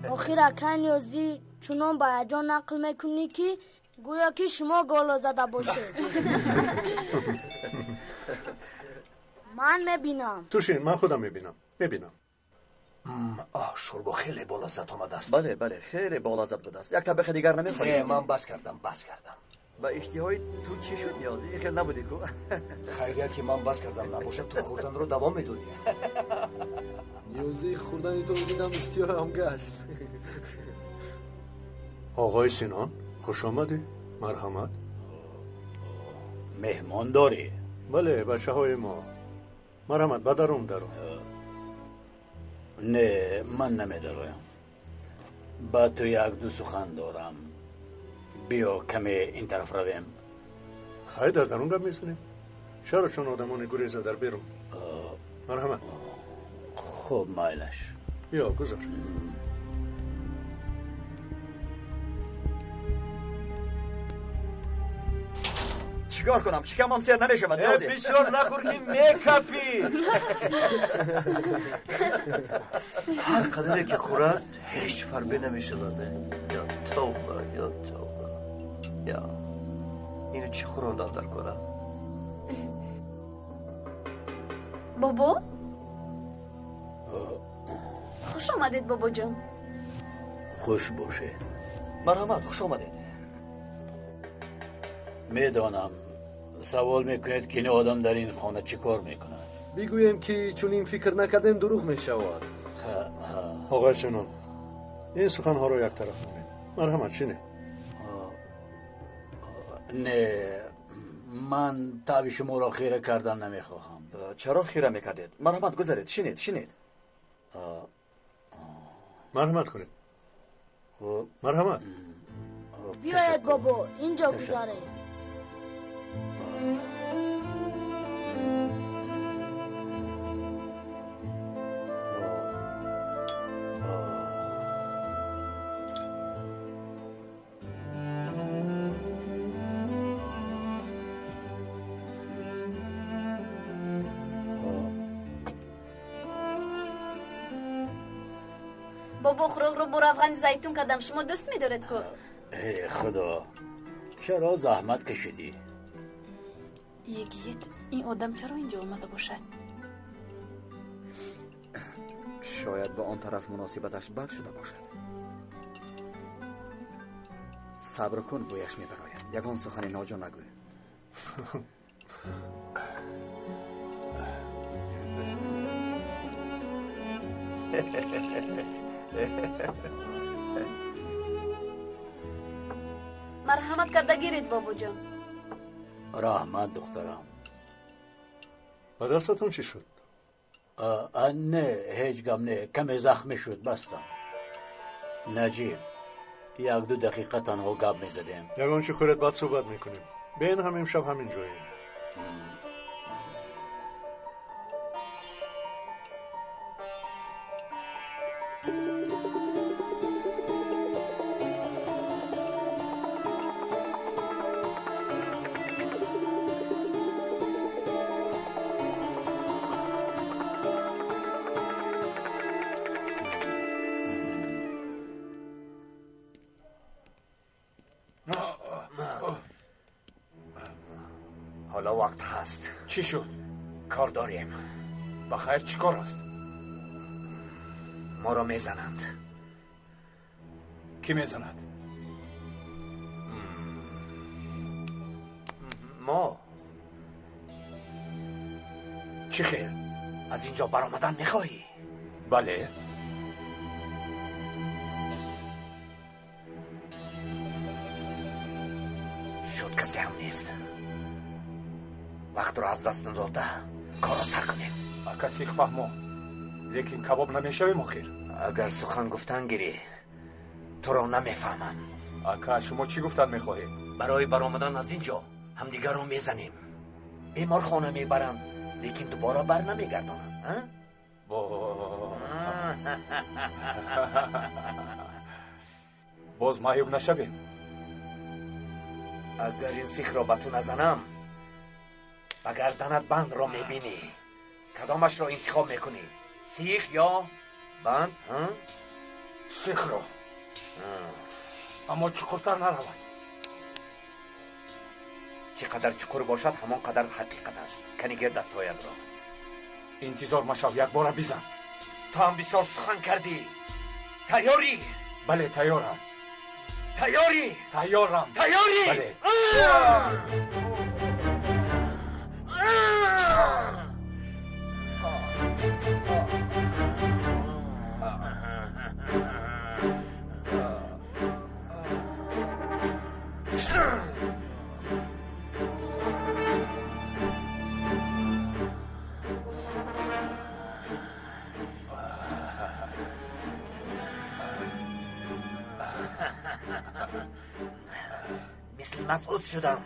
آخر اکه نیازی چونان با اجان نقل میکنی که گویا که شما گل زده باشه. من میبینم. توشین من خودم میبینم. شوربا خیلی بالا زد آمده است. بله خیلی بالا زد بوده است. یک طبق دیگر نمیخواهید؟ من بس کردم. با اشتهای تو چی شد نیازی؟ خیلی نبودی کو؟ خیریت که من بس کردم نباشد تو خوردن رو دوام میدونی. نیازی خوردن تو بودم اشتهای هم گشت. آقای سینان خوش آمدی. مرحمت. مهمان داری؟ بله بچه های ما. مرحمت بدرون درو. نه من نمیدارم. با تو یک دو سخن دارم. بیا کمی این طرف رویم. خیلی در درون گپ میزنیم. چرا چون آدمان گریزه در بیرون. مرحمت. خوب مایلش. بیا گذار. چیکار کنم؟ شکمم سیر نمیشود نیازی. بسیار نخور که میکفی. هر قدری که خورد هیچ فربه نمیشود. یا توبه. یا اینو چی خوراندن در کنم؟ بابا؟ خوش آمدید بابا جان. خوش باشه. مرحمت خوش آمدید. میدانم سوال میکنید که این آدم در این خانه چی کار میکند. بگویم که چون این فکر نکردیم دروغ میشود. آقای سنان این سخن ها رو یک طرف کنید. مرحمت چینه؟ نه من تابی شما را خیره کردن نمیخواهم. چرا خیره میکردید؟ مرحمت گذارید. شنید. مرحمت کنید. مرحمت. بیاید بابا اینجا گذاره. بابا خوراک رو برو افغان زیتون کردم. شما دوست میدارد که؟ ای خدا چرا زحمت کشیدی؟ یگیت این آدم چرا اینجا اومده باشد؟ شاید با آن طرف مناسبتش بد شده باشد. صبر کن بویش میبراید. یگان سخن ناجا نگوی. مرحمت کرده گیرید بابا جان. رحمت دخترم. با دستتون چی شد؟ نه هیچ گم نه. کمی زخمی شد بستم. نجیب یک دو دقیقه تنها گپ میزدیم. یگان چی خورد بعد صحبت میکنیم. بین هم امشب همین جاییم. حالا وقت هست. چی شد؟ کار داریم. بخیر چی کار است؟ ما را میزنند. کی میزند؟ ما. چی خیر؟ از اینجا برآمدن میخواهی؟ بله. شد کسی هم نیست. وقت رو از دست نداده کارو سر کنیم. کسی فهمو لیکن کباب نمیشویم آخر. اگر سخن گفتن گیری تو رو نمیفهمم. اکا شما چی گفتن میخواهید؟ برای برآمدن از اینجا همدیگر رو میزنیم، بیمار خانه میبرن لیکن دوباره بر نمیگردانن. باز معیوب نشویم. اگر این سیخ را به تو نزنم به گردنت بند را میبینی، کدامش را انتخاب میکنی؟ سیخ یا بند؟ سیخ را. اما چقدر نرود. چقدر چقدر باشد همان قدر حقیقت است. کنیگر دستهایت را. انتظار مشو، یک بار بزن. تو هم بسیار سخن کردی. تیاری؟ بله تیارم. تیاری؟ تیارم. تیاری؟ بله. مثل مسعود شدم.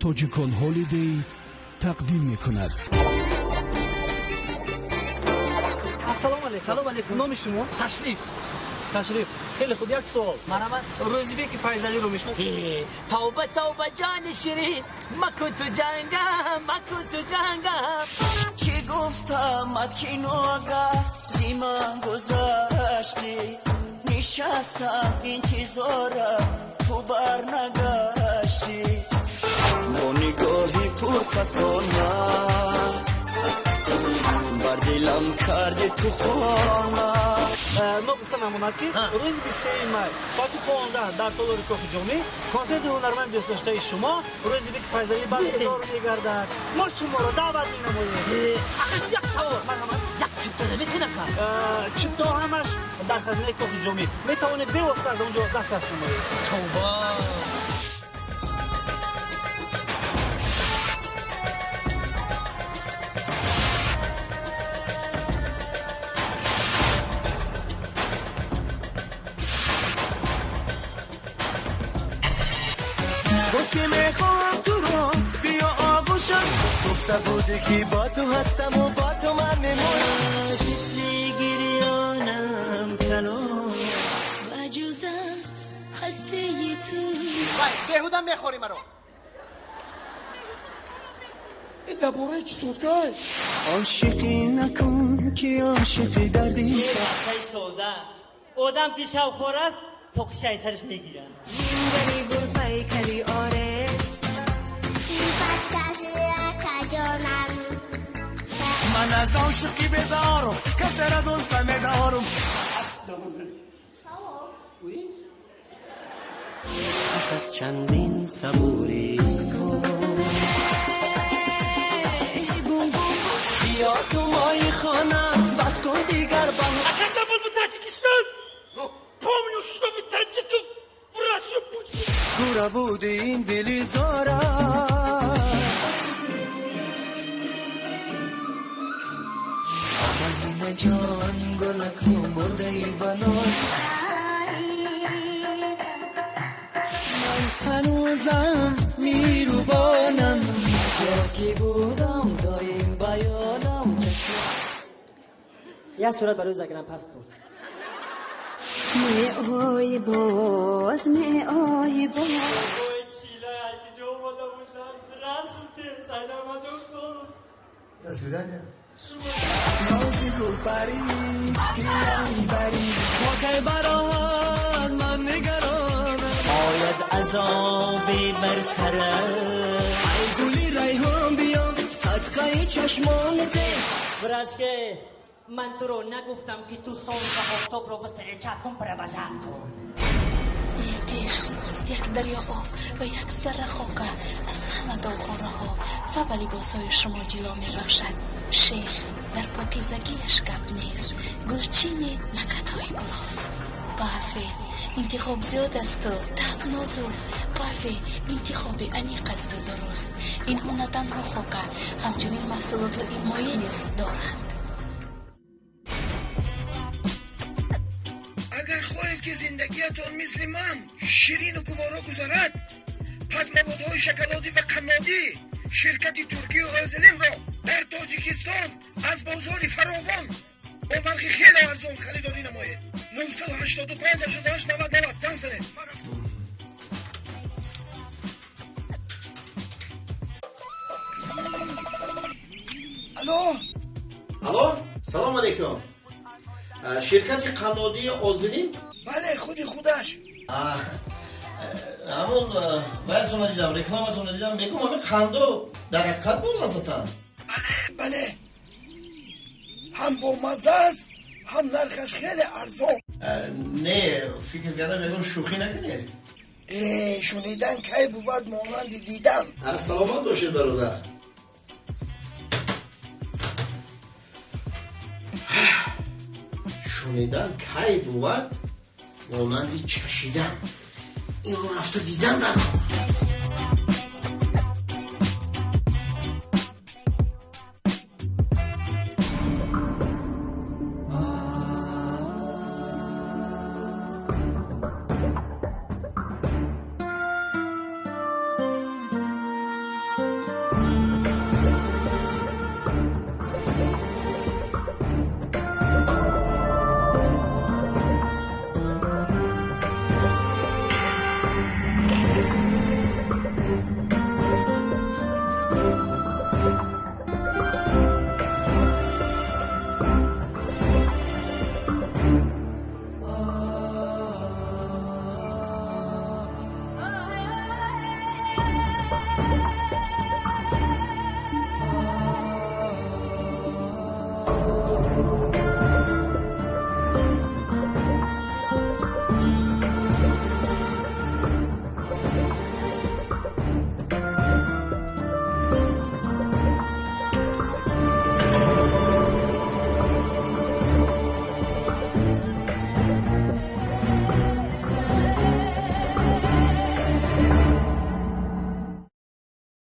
توجیکان هالیدی تقدیم میکند. سلام علیکم. نام شما؟ تشریف. خیلی خوب. یک سوال. مرحبا. روزبی که فیضلی رو میشناسی؟ توبه جان شیرین، مکن تو جنگم چی گفتم اتکینو اگر زیمان گذاشتی، نشستم انتظارم تو بر نگشتی، با نگاهی پر فسانه بر دلم کردی تو خانه. ما گفتم امانت که روز 23 مای ساعت 15 در تالار کاخ جامع کنسرت هنرمند دوست داشته شما روزی که فیضلی برگزار می‌گردد. ما شما را دعوت می‌نماییم. آخه یک سوال، یک چیپتا نمیتونه کرد؟ چیپتا همش در خزینه کاخ جامع میتوانید به واسطه از اونجا دسترس نمایید. توبه. گفتی میخوام تو رو بیا آغوشم، گفته بودی که با تو هستم و با تو من میمونم. مثلی گریانم کلام و جز از هسته تو بهودم میخوری مرا. این دبوره چی سودگاه؟ عاشقی نکن که عاشقی دردی سودا آدم که شو خور است تخشای سرش میگیرن. بری بود پای کلی آره من از عاشقی بزارم کسی را دوست نمیدارم. پس از چندین صبوری بیا تو مای خانت بس کن دیگر با اکرده بول به تاجیکستان پامنو شده به تاجیکستان فراسو بود گوره بود این دلی زاره آمین جان گلکو برده ای بناز من هنوزم میروبانم جا کی بودم دایم بیانم. یه صورت برای زگرم پس بود. می آی باز می آی باز چیلای که جو بوده باشه رسم تی سلامتو نازی گل پری دیگری بری واقع برات من نگرانم آید عذابی بر سرم ای گلی ریحان بیا صدقه چشمانته برش که من تو رو نگفتم که تو سال و آفتاب رو بستره کن پربجت کن دیر شد یک دریا آب و یک سر خاک از همه داغاره ها و به لباسهای شما جلو می بخشد شیخ در پاکیزگیش گپ نیست گرچینی نکتهای گلاست بافی انتخاب زیاد است و طبع نازک بافی انتخاب انیق است و درست اینها نه تنها خاک همچنین محصولات ایمایی نیز دارند اگر خواهید که زندگیتان مثل من شیرین و گوارا گذرد پس موادهای شکلاتی و قنادی شرکت ترکی و آزلیم را در تاجیکستان از بازار فراوان با نرخ خیلی ارزان خریداری نمایید 985 88 90 90 زنگ زنید الو سلام علیکم شرکت قنادی آزلیم بله خودش همون باید دیدم رکلامتون دیدم میگم همین قندو در حقیقت بود ازتن بله هم با مزه است هم نرخش خیلی ارزان نه فکر کردم میگم شوخی نکنید شنیدن کی بود مانند دیدن سلامت باشید برادر شنیدن کی بود مانند چشیدن این رو رفته دیدن در